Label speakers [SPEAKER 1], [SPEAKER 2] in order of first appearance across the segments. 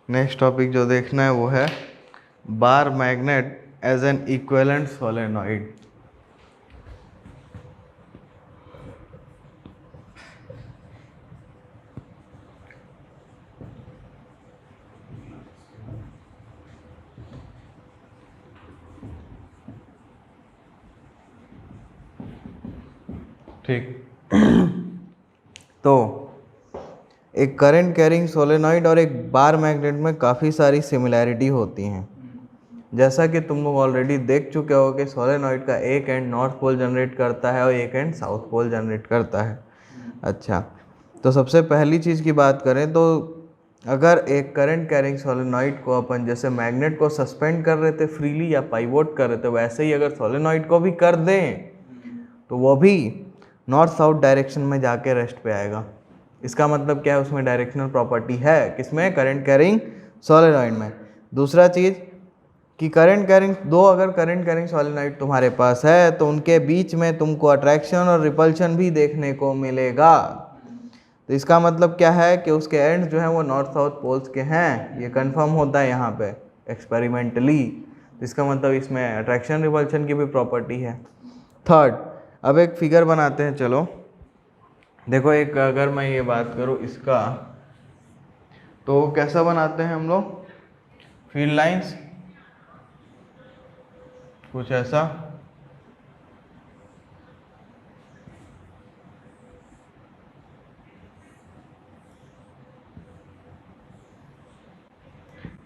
[SPEAKER 1] Next topic जो देखना है वो है bar magnet as an equivalent solenoid. ठीक। तो एक करंट कैरिंग सोलेनॉइड और एक बार मैग्नेट में काफ़ी सारी सिमिलैरिटी होती हैं। जैसा कि तुम लोग ऑलरेडी देख चुके हो कि सोलेनॉइड का एक एंड नॉर्थ पोल जनरेट करता है और एक एंड साउथ पोल जनरेट करता है। अच्छा, तो सबसे पहली चीज़ की बात करें तो अगर एक करंट कैरिंग सोलेनॉइड को अपन जैसे मैग्नेट को सस्पेंड कर रहे थे फ्रीली या पाइवोट कर रहे थे, वैसे ही अगर सोलेनॉइड को भी कर दें तो वो भी नॉर्थ साउथ डायरेक्शन में जाके रेस्ट पे आएगा। इसका मतलब क्या है, उसमें डायरेक्शनल प्रॉपर्टी है, किसमें, करंट कैरिंग सोलेनॉइड में। दूसरा चीज़ कि अगर करंट कैरिंग सोलेनॉइड तुम्हारे पास है तो उनके बीच में तुमको अट्रैक्शन और रिपल्शन भी देखने को मिलेगा। तो इसका मतलब क्या है कि उसके एंड्स जो हैं वो नॉर्थ साउथ पोल्स के हैं, ये कंफर्म होता है यहाँ पे एक्सपेरिमेंटली। तो इसका मतलब इसमें अट्रैक्शन रिपल्शन की भी प्रॉपर्टी है। थर्ड, अब एक फिगर बनाते हैं, चलो देखो। एक अगर मैं ये बात करूँ इसका, तो कैसा बनाते हैं हम लोग, फील्ड लाइंस कुछ ऐसा।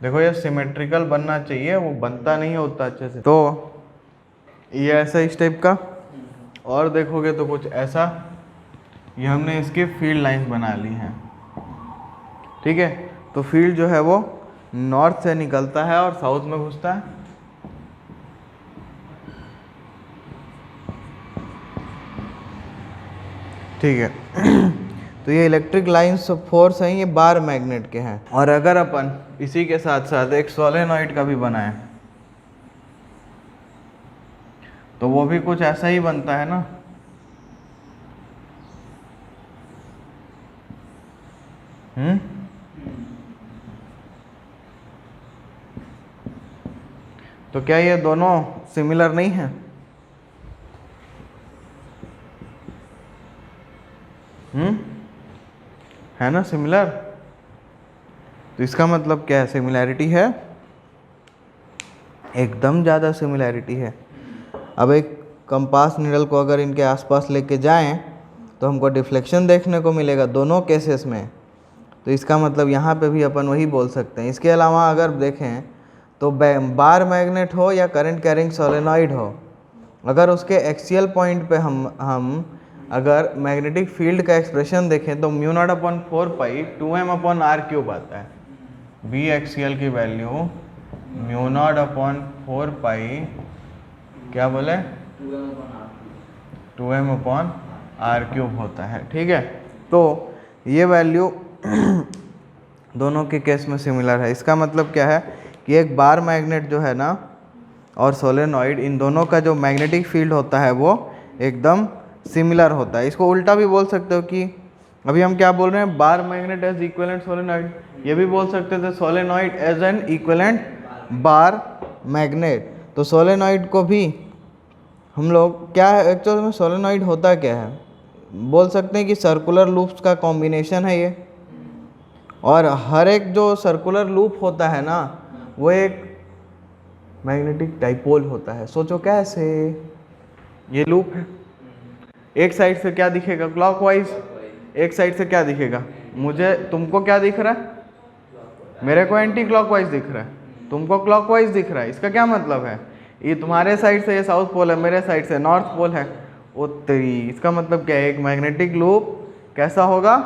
[SPEAKER 1] देखो ये सिमेट्रिकल बनना चाहिए, वो बनता नहीं है उतना अच्छे से। तो ये ऐसा इस टाइप का, और देखोगे तो कुछ ऐसा। ये हमने इसकी फील्ड लाइंस बना ली हैं, ठीक है। तो फील्ड जो है वो नॉर्थ से निकलता है और साउथ में घुसता है। ठीक है। तो ये इलेक्ट्रिक लाइंस ऑफ फोर्स हैं, ये बार मैग्नेट के हैं। और अगर अपन इसी के साथ साथ एक सोलेनॉइड का भी बनाएं तो वो भी कुछ ऐसा ही बनता है ना। तो क्या ये दोनों सिमिलर नहीं है? है ना सिमिलर। तो इसका मतलब क्या है, सिमिलैरिटी है, एकदम ज़्यादा सिमिलैरिटी है। अब एक कंपास नीडल को अगर इनके आसपास लेके जाएं तो हमको डिफ्लेक्शन देखने को मिलेगा दोनों केसेस में। तो इसका मतलब यहाँ पे भी अपन वही बोल सकते हैं। इसके अलावा अगर देखें तो बार मैग्नेट हो या करंट कैरिंग सोलेनॉइड हो, अगर उसके एक्सियल पॉइंट पे हम अगर मैग्नेटिक फील्ड का एक्सप्रेशन देखें तो μ0/4π 2m/r³ आता है। बी एक्सियल की वैल्यू μ0/4π क्या बोले, 2m/r³ होता है, ठीक है। तो ये वैल्यू दोनों के केस में सिमिलर है। इसका मतलब क्या है कि एक बार मैग्नेट जो है ना और सोलेनॉइड, इन दोनों का जो मैग्नेटिक फील्ड होता है वो एकदम सिमिलर होता है। इसको उल्टा भी बोल सकते हो कि अभी हम क्या बोल रहे हैं, bar magnet as equivalent solenoid. ये भी बोल सकते थे solenoid as an equivalent bar magnet. तो सोलेनॉइड को भी हम लोग क्या है, एक्चुअल में सोलेनॉइड होता क्या है, बोल सकते हैं कि सर्कुलर लूप्स का कॉम्बिनेशन है ये। और हर एक जो सर्कुलर लूप होता है ना वो एक मैग्नेटिक डाइपोल होता है। सोचो कैसे, ये लूप है, एक साइड से क्या दिखेगा, क्लॉकवाइज, एक साइड से क्या दिखेगा, मुझे तुमको क्या दिख रहा है, मेरे को एंटी क्लॉकवाइज दिख रहा है, तुमको क्लॉकवाइज दिख रहा है। इसका क्या मतलब है, ये तुम्हारे साइड से ये साउथ पोल है, मेरे साइड से नॉर्थ पोल है। उत्तरी, इसका मतलब क्या है, एक मैग्नेटिक लूप कैसा होगा,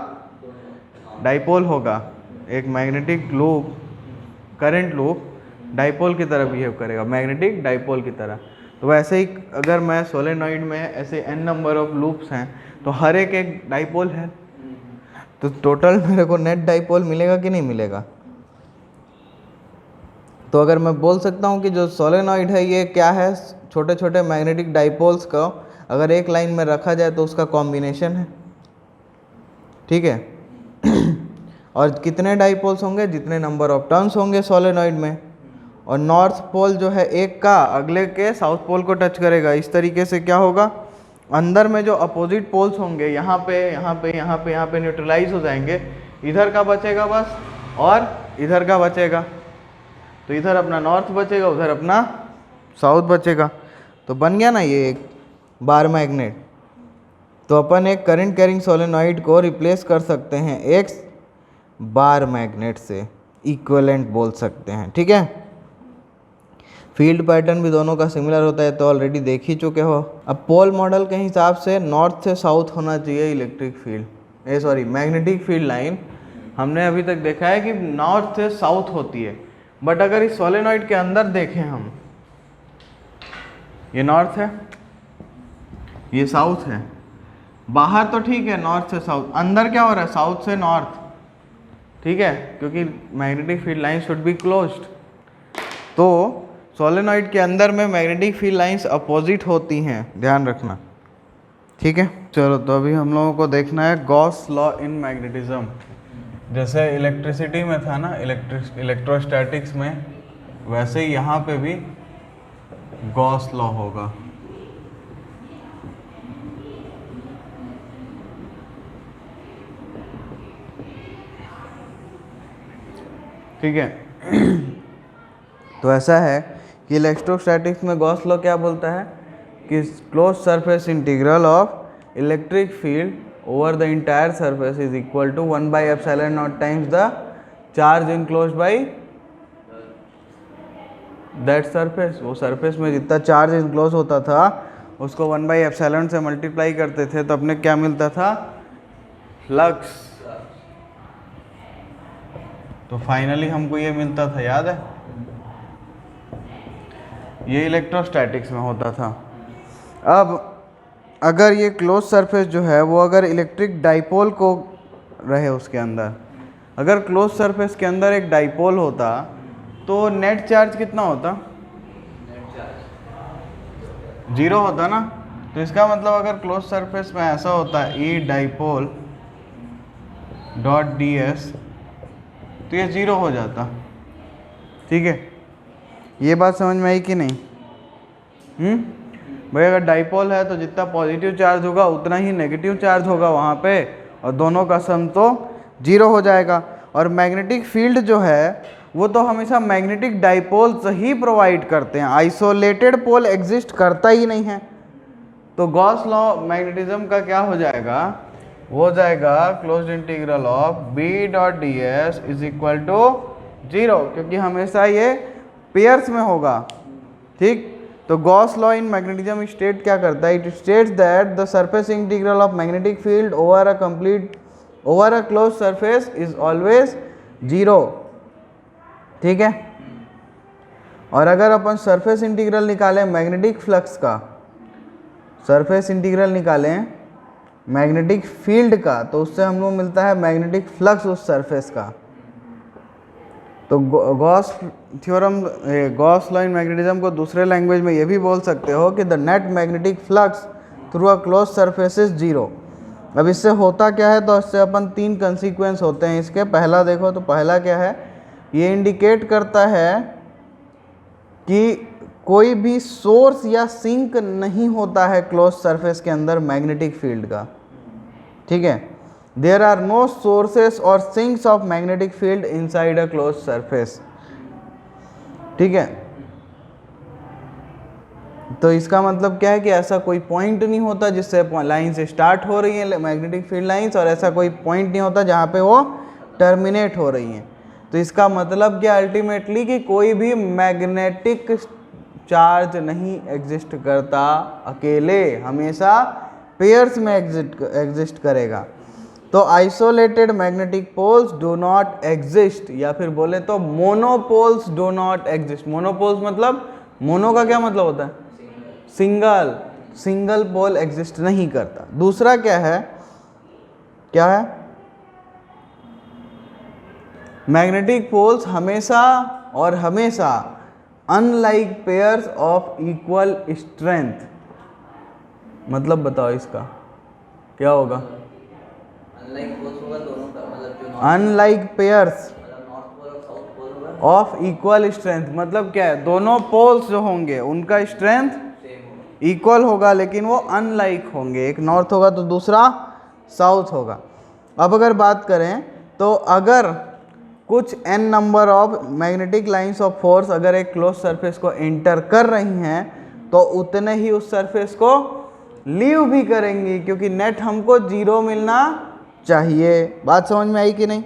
[SPEAKER 1] डाइपोल होगा। एक magnetic loop, current loop dipole की तरह बिहेव करेगा, मैग्नेटिक डाइपोल की तरह। तो वैसे ही अगर मैं सोलेनॉइड में ऐसे n नंबर ऑफ लूप्स हैं तो हर एक एक डाइपोल है, तो टोटल मेरे को नेट डाइपोल मिलेगा कि नहीं मिलेगा। तो अगर मैं बोल सकता हूँ कि जो सोलेनॉइड है ये क्या है, छोटे छोटे मैग्नेटिक डाइपोल्स का अगर एक लाइन में रखा जाए तो उसका कॉम्बिनेशन है, ठीक है। और कितने डाइपोल्स होंगे? जितने नंबर ऑफ टर्न्स होंगे सोलेनॉइड में। और नॉर्थ पोल जो है एक का अगले के साउथ पोल को टच करेगा। इस तरीके से क्या होगा, अंदर में जो अपोजिट पोल्स होंगे यहाँ पे यहाँ पे यहाँ पे यहाँ पे न्यूट्रलाइज हो जाएंगे। इधर का बचेगा बस और इधर का बचेगा। तो इधर अपना नॉर्थ बचेगा, उधर अपना साउथ बचेगा। तो बन गया ना ये एक बार मैग्नेट। तो अपन एक करंट कैरिंग सोलेनॉइड को रिप्लेस कर सकते हैं एक बार मैग्नेट से, इक्विवेलेंट बोल सकते हैं। ठीक है, फील्ड पैटर्न भी दोनों का सिमिलर होता है तो ऑलरेडी देख ही चुके हो। अब पोल मॉडल के हिसाब से नॉर्थ से साउथ होना चाहिए electric field, magnetic field line. हमने अभी तक देखा है कि नॉर्थ से साउथ होती है, बट अगर इस सोलेनॉइड के अंदर देखें हम, ये नॉर्थ है, ये साउथ है। बाहर तो ठीक है नॉर्थ से साउथ, अंदर क्या हो रहा है? साउथ से नॉर्थ। ठीक है, क्योंकि magnetic field line should be closed. तो सोलेनॉइड के अंदर में मैग्नेटिक फील्ड लाइंस अपोजिट होती हैं, ध्यान रखना। ठीक है, चलो तो अभी हम लोगों को देखना है गॉस लॉ इन मैग्नेटिज्म। जैसे इलेक्ट्रिसिटी में था ना, इलेक्ट्रोस्टैटिक्स में, वैसे ही यहाँ पे भी गॉस लॉ होगा। ठीक है तो ऐसा है कि इलेक्ट्रोस्टैटिक्स में गॉस लॉ क्या बोलता है कि close surface integral of electric field over the entire surface is equal to 1/ε0 times the charge enclosed by that surface. वो सरफेस में जितना चार्ज इनक्लोज होता था उसको 1/ε से मल्टीप्लाई करते थे तो अपने क्या मिलता था? फ्लक्स। तो फाइनली हमको ये मिलता था, याद है? ये इलेक्ट्रोस्टैटिक्स में होता था। अब अगर ये क्लोज सरफेस जो है वो अगर इलेक्ट्रिक डाइपोल को रहे उसके अंदर, अगर क्लोज सरफेस के अंदर एक डाइपोल होता तो नेट चार्ज कितना होता? 0 होता ना। तो इसका मतलब अगर क्लोज सरफेस में ऐसा होता ई डाइपोल डॉट ds तो ये 0 हो जाता। ठीक है, ये बात समझ में आई कि नहीं? भाई अगर डाइपोल है तो जितना पॉजिटिव चार्ज होगा उतना ही नेगेटिव चार्ज होगा वहाँ पे, और दोनों का सम तो 0 हो जाएगा। और मैग्नेटिक फील्ड जो है वो तो हमेशा मैग्नेटिक डाइपोल्स ही प्रोवाइड करते हैं, आइसोलेटेड पोल एग्जिस्ट करता ही नहीं है। तो गॉस लॉ मैग्नेटिज्म का क्या हो जाएगा? वो हो जाएगा closed integral of b dot ds is equal to 0, क्योंकि हमेशा ये पेयर्स में होगा। ठीक, तो Gauss law in magnetism state क्या करता है? It states that the surface integral of magnetic field over a close surface is always 0। ठीक है, और अगर अपन सरफेस इंटीग्रल निकालें मैग्नेटिक फ्लक्स का, सरफेस इंटीग्रल निकालें मैग्नेटिक फील्ड का, तो उससे हम लोग मिलता है मैग्नेटिक फ्लक्स उस सरफेस का। तो Gauss theorem, Gauss law in magnetism को दूसरे लैंग्वेज में ये भी बोल सकते हो कि the net magnetic flux through a close surface is 0। अब इससे होता क्या है? तो इससे अपन 3 कंसीक्वेंस होते हैं इसके। पहला देखो, तो पहला क्या है? ये इंडिकेट करता है कि कोई भी सोर्स या सिंक नहीं होता है क्लोज सरफेस के अंदर मैग्नेटिक फील्ड का। ठीक है, देयर आर नो सोर्सेस और sinks of magnetic field inside a close surface. ठीक है, तो इसका मतलब क्या है कि ऐसा कोई पॉइंट नहीं होता जिससे लाइन से स्टार्ट हो रही है मैग्नेटिक फील्ड लाइंस, और ऐसा कोई पॉइंट नहीं होता जहाँ पे वो टर्मिनेट हो रही हैं। तो इसका मतलब क्या अल्टीमेटली कि कोई भी मैग्नेटिक चार्ज नहीं एग्जिस्ट करता अकेले, हमेशा पेयर्स में एग्जिस्ट करेगा। तो isolated magnetic poles do not exist, या फिर बोले तो monopoles do not exist. Monopoles मतलब, मोनो का क्या मतलब होता है? सिंगल पोल एग्जिस्ट नहीं करता। दूसरा क्या है? क्या है? मैग्नेटिक पोल्स हमेशा और हमेशा unlike pairs of equal strength. मतलब बताओ इसका क्या होगा?
[SPEAKER 2] अनलाइक पोल्स होगा दोनों का, मतलब जो
[SPEAKER 1] unlike pairs of equal strength, मतलब क्या है, दोनों पोल्स जो होंगे उनका स्ट्रेंथ इक्वल होगा लेकिन वो अनलाइक होंगे, एक नॉर्थ होगा तो दूसरा साउथ होगा। अब अगर बात करें तो अगर कुछ n number of magnetic lines of force अगर एक क्लोज सरफेस को एंटर कर रही हैं तो उतने ही उस सरफेस को लीव भी करेंगी, क्योंकि नेट हमको जीरो मिलना चाहिए। बात समझ में आई कि नहीं?